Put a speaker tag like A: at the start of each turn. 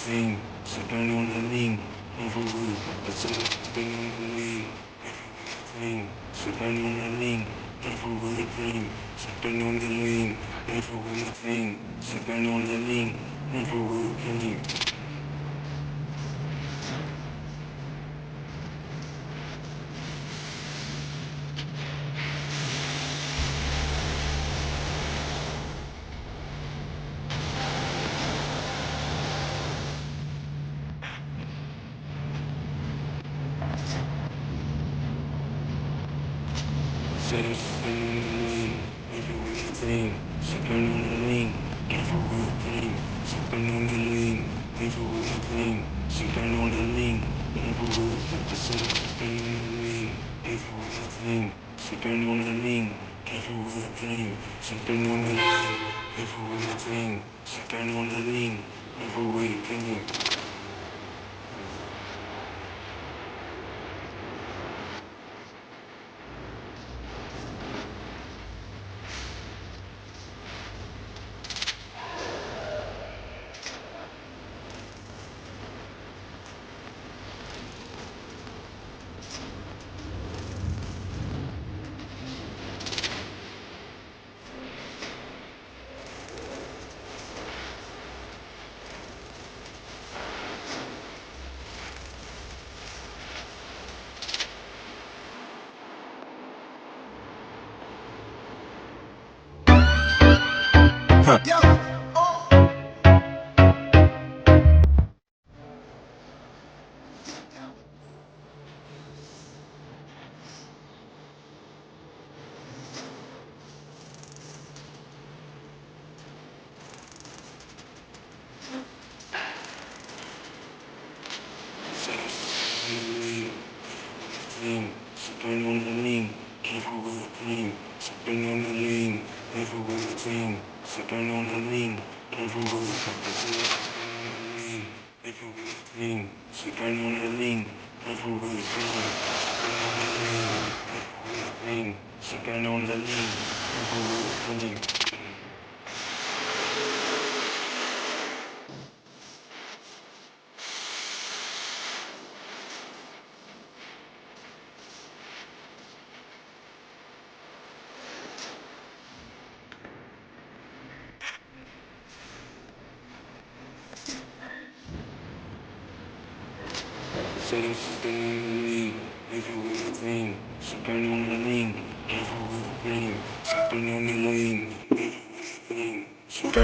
A: everything, sipping on the lean, overwork, sipping on the lean, everything, sipping on the lean, overworking, sipping on the lean, everything, sipping on the lean, overworking. Everything, sipping on the lean, everything, sipping on the lean, everything, sipping on the lean, everything, everything, sipping on the lean, everything, sipping on the lean, everything, sipping on the lean, everything. Sipping on the lean, everything, sipping on the lean, everything, sipping on the lean, everything, everything, sipping on the lean, everything, sipping on the lean, everything. Sipping